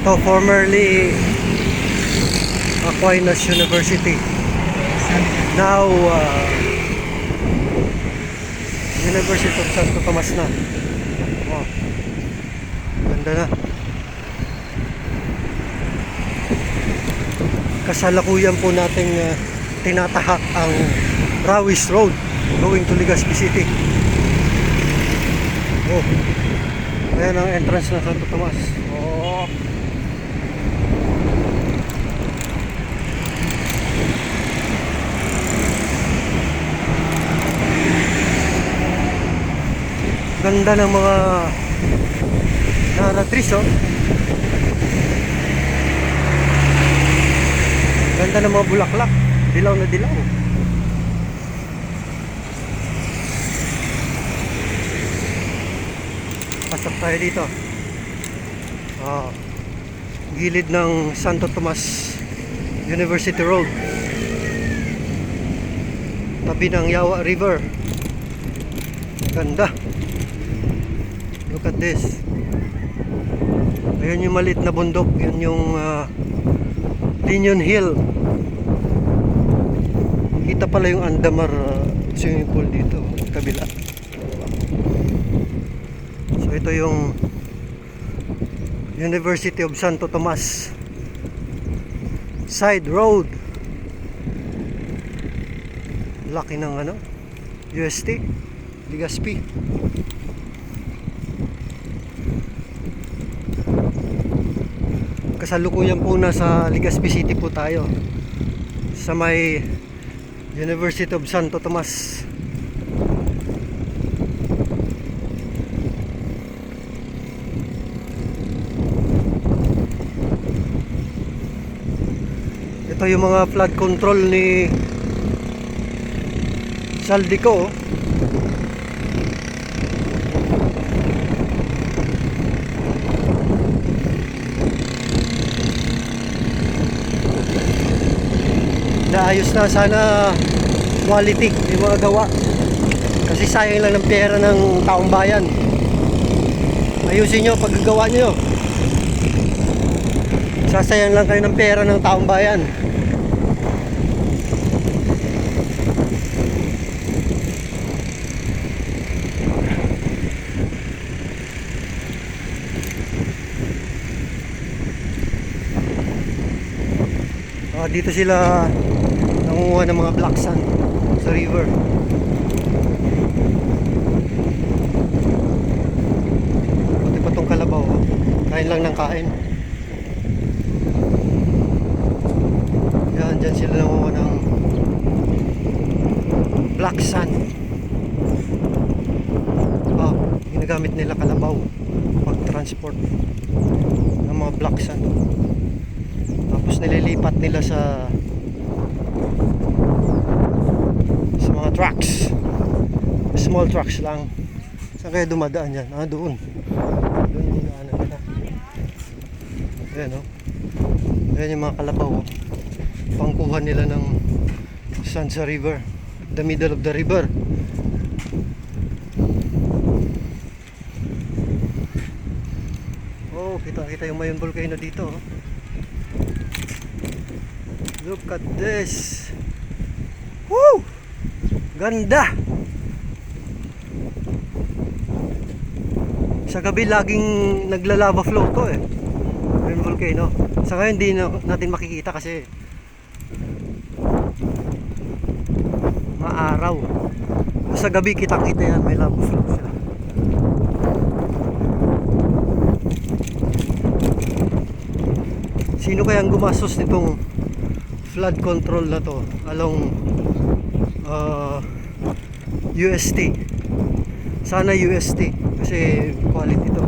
Ito formerly Aquinas University. Now University of Santo Tomas na. Wow. Ganda na. Kasalukuyan po nating tinatahak ang Rawis Road going to Legazpi City. Oh. Ayan ang entrance ng Santo Tomas. Oh. Ganda ng mga naratris, oh. Ganda ng mga bulaklak. Dilaw na dilaw. Pasok tayo dito. Gilid ng Santo Tomas University Road. Tabi ng Yawa River. Ganda. Look at this. Ayun yung maliit na bundok. Yun yung Linon Hill. Kita pala yung Andamar swimming pool dito, kabila. So ito yung University of Santo Tomas side road. Laki ng UST Legazpi. Kasalukuyan po na sa Legazpi City po tayo, sa may University of Santo Tomas. Ito yung mga flood control ni Saldico. Naayos na, sana quality yung mga gawa, kasi sayang lang ng pera ng taong bayan. Ayusin nyo paggagawa nyo, sasayang lang kayo ng pera ng taong bayan. Dito sila nangunguha ng mga black sand sa river. Buti pa tong kalabaw, kain lang ng kain. Yan, dyan sila nangunguha ng black sand. Ginagamit nila kalabaw pag transport ng mga black sand. Tapos nililipat nila sa mga trucks, small trucks lang. Saan kaya dumadaan yan? Doon yung dinaanan nila. Ayan, ayan yung mga kalabaw, pangkuhan nila ng sand sa river, the middle of the river. Kita yung Mayon volcano dito. Look at this. Woo! Ganda. Sa gabi laging naglalava flow to Mayon volcano. Sa ngayon hindi natin makikita kasi maaraw. Sa gabi kita-kita yan, may lava flow siya. Sino kayang gumastos nitong flood control na to along UST? Sana UST kasi quality to.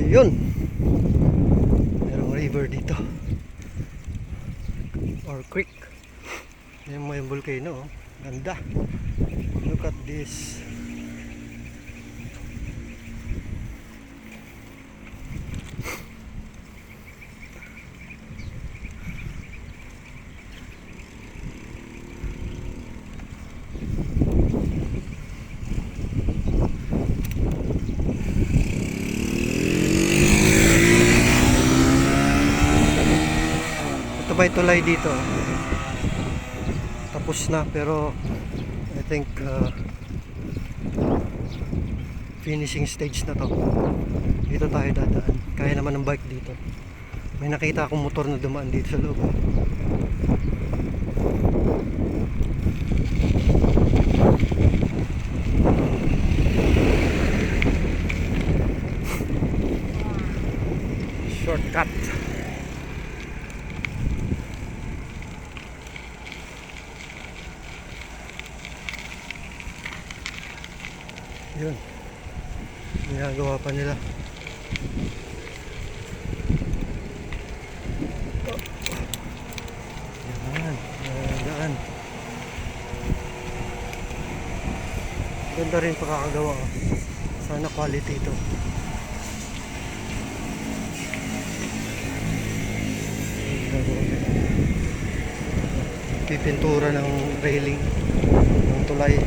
Ayun, merong river dito or creek. Yan mo yung volcano, ganda. Look at this. may tulay dito. Tapos na, pero I think finishing stage na to. Dito tayo dadaan. Kaya naman ng bike dito. May nakita akong motor na dumaan dito sa loob. Shortcut. Yun. Ginagawa pa nila. Yan. Daan. Ganda rin pakakagawa. Sana quality ito. Pipintura ng railing ng tulay.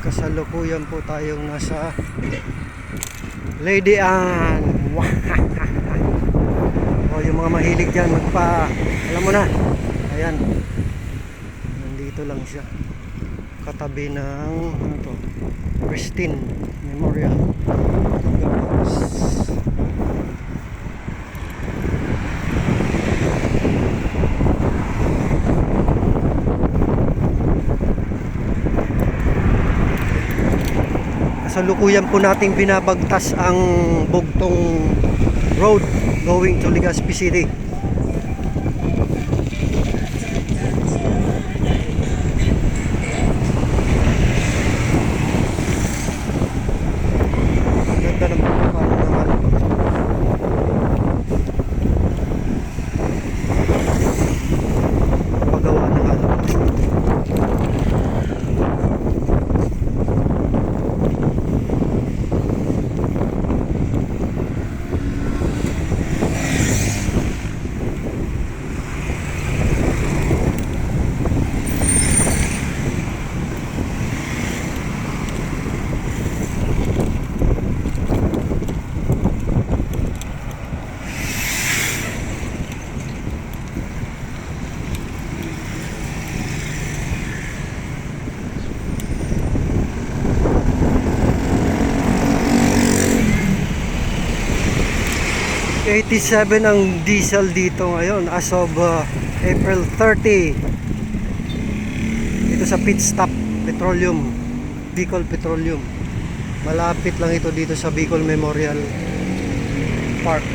Kasalukuyan po tayong nasa Lady Anne. O yung mga mahilig dyan alam mo na, ayan, nandito lang siya katabi ng ano to, Christine Memorial. Kasalukuyan po nating binabagtas ang Bugtong Road going to Legazpi City. Ganda ng pagkakaroon ng ano. Paggawa ng ano. $87 ang diesel dito ngayon as of April 30 dito sa pit stop Petroleum, Bicol Petroleum. Malapit lang ito dito sa Bicol Memorial Park.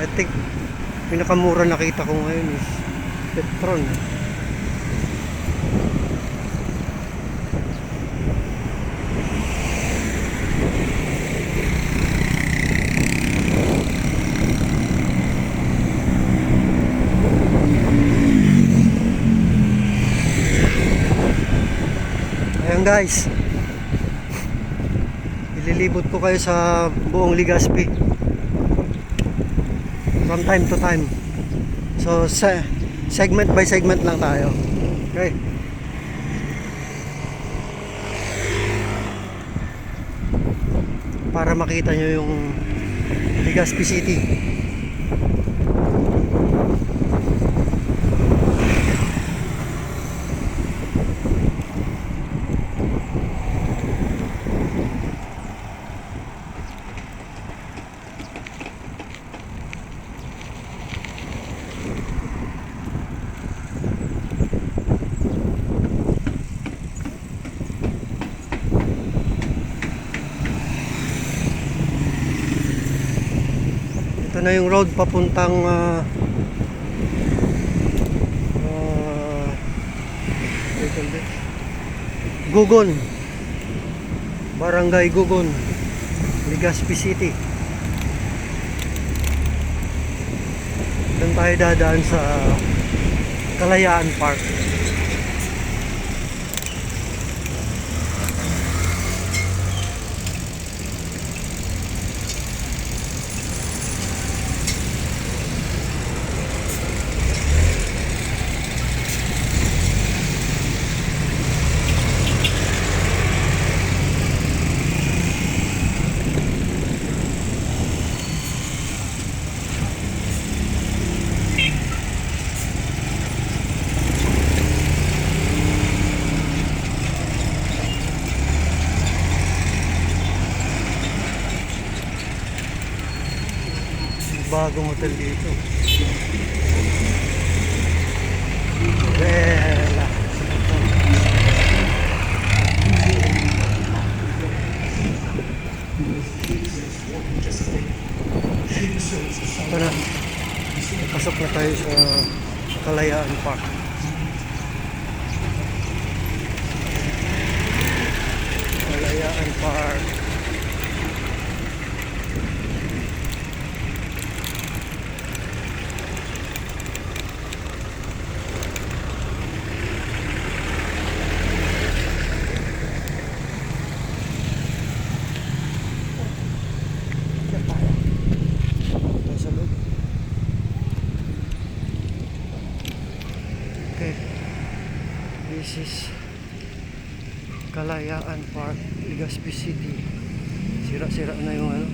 I think pinakamura nakita ko ngayon is Petron. Ayan guys, ililibot ko kayo sa buong Legazpi from time to time. So segment by segment lang tayo. Okay, para makita nyo yung Legazpi City. Ito na yung road papuntang Gugon. Barangay Gugon, Legazpi City. Doon tayo dadaan sa Kalayaan Park. Bagong hotel dito. Bella. Ito na. Pasok na tayo sa Kalayaan Park. Kalayaan Park. Okay, this is Kalayaan Park, Legazpi City. Sira-sira na yung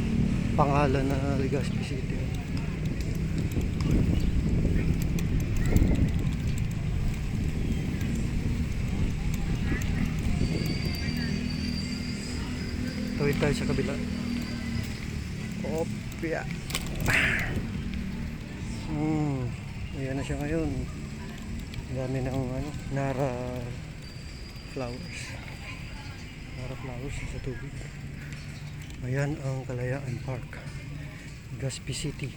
pangalan na Legazpi City. Tawid tayo sa kabila. Opya. Ayan na siya ngayon. Dami ng Nara flowers. Nara flowers sa tubig. Ayan ang Kalayaan Park, Legazpi City.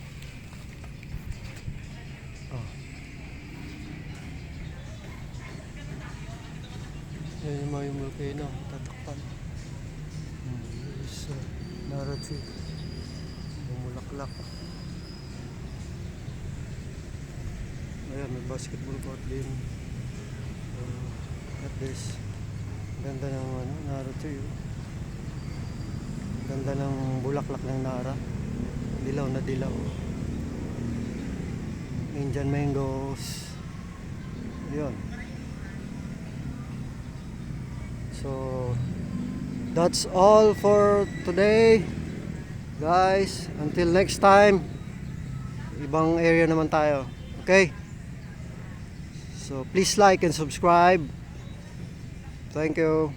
Ayan yung mga volcano, tatakpan. This Nara tree, bumulaklak. Ayan, may basketball court din. At this, ganda ng Nara tree. Ganda ng bulaklak ng Nara. Dilaw na dilaw. Indian mangoes. Yun. So, that's all for today, guys. Until next time, ibang area naman tayo. Okay? So please like and subscribe. Thank you.